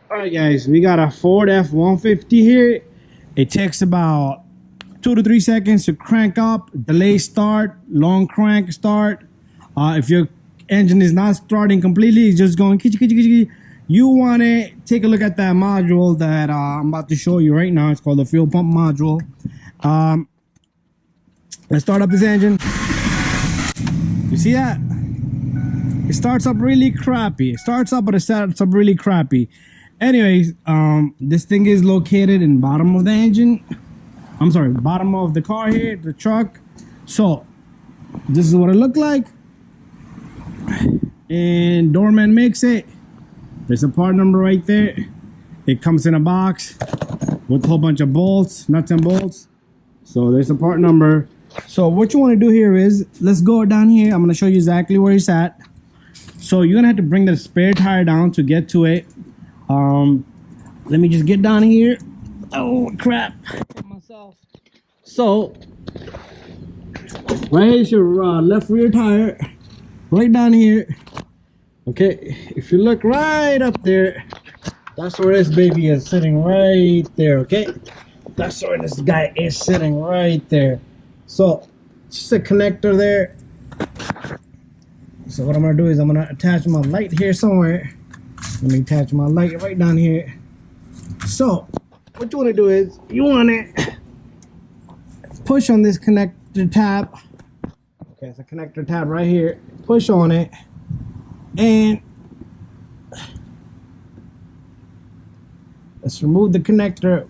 All right, guys, we got a Ford F150 here. It takes about 2 to 3 seconds to crank up, delay start, long crank start. If your engine is not starting completely, it's just going kitty kitty kitty. You want to take a look at that module that I'm about to show you right now. It's called the fuel pump module. Let's start up this engine. You see that? It starts up really crappy. It starts up, but it starts up really crappy. Anyways, this thing is located in bottom of the engine. I'm sorry, bottom of the car here, the truck. So this is what it looked like. And Doorman makes it. There's a part number right there. It comes in a box with a whole bunch of bolts, nuts and bolts. So there's a part number. So what you want to do here is, let's go down here. I'm going to show you exactly where it's at. So you're going to have to bring the spare tire down to get to it. Let me just get down here. Oh crap, hit myself. So right here's your left rear tire, right down here. Okay, if you look right up there, that's where this baby is sitting, right there. Okay, that's where this guy is sitting, right there. So just a connector there. So what I'm gonna do is I'm gonna attach my light here somewhere. Let me attach my light right down here. So what you want to do is you want to push on this connector tab. Okay, it's a connector tab right here. Push on it, and let's remove the connector.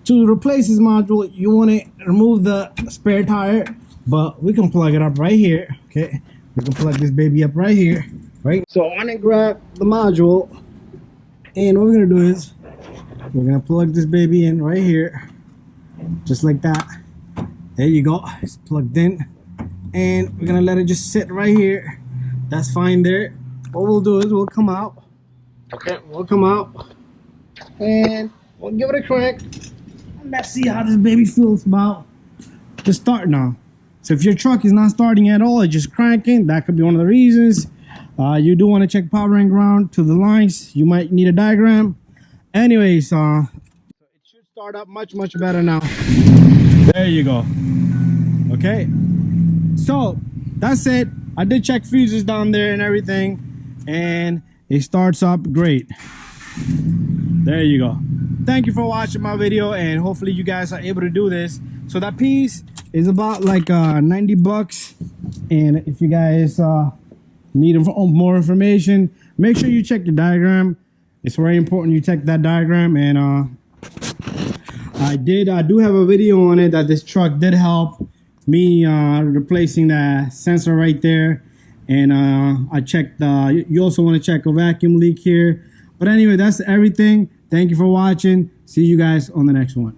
To replace this module, you want to remove the spare tire, but we can plug it up right here. Okay, we can plug this baby up right here. Right. So I want to grab the module, and what we're gonna do is we're gonna plug this baby in right here, just like that. There you go, it's plugged in, and we're gonna let it just sit right here. That's fine there. What we'll do is we'll come out. Okay, we'll come out, and we'll give it a crank. And let's see how this baby feels about to start now. So if your truck is not starting at all, it's just cranking, that could be one of the reasons. You do want to check power and ground to the lines. You might need a diagram. Anyways, it should start up much better now. There you go. Okay, so that's it. I did check fuses down there and everything, and it starts up great. There you go. Thank you for watching my video, and hopefully you guys are able to do this. So that piece is about like 90 bucks, and if you guys need more information, make sure you check the diagram. It's very important you check that diagram. And I do have a video on it that this truck did help me replacing that sensor right there. And I checked you also want to check a vacuum leak here. But anyway, that's everything. Thank you for watching. See you guys on the next one.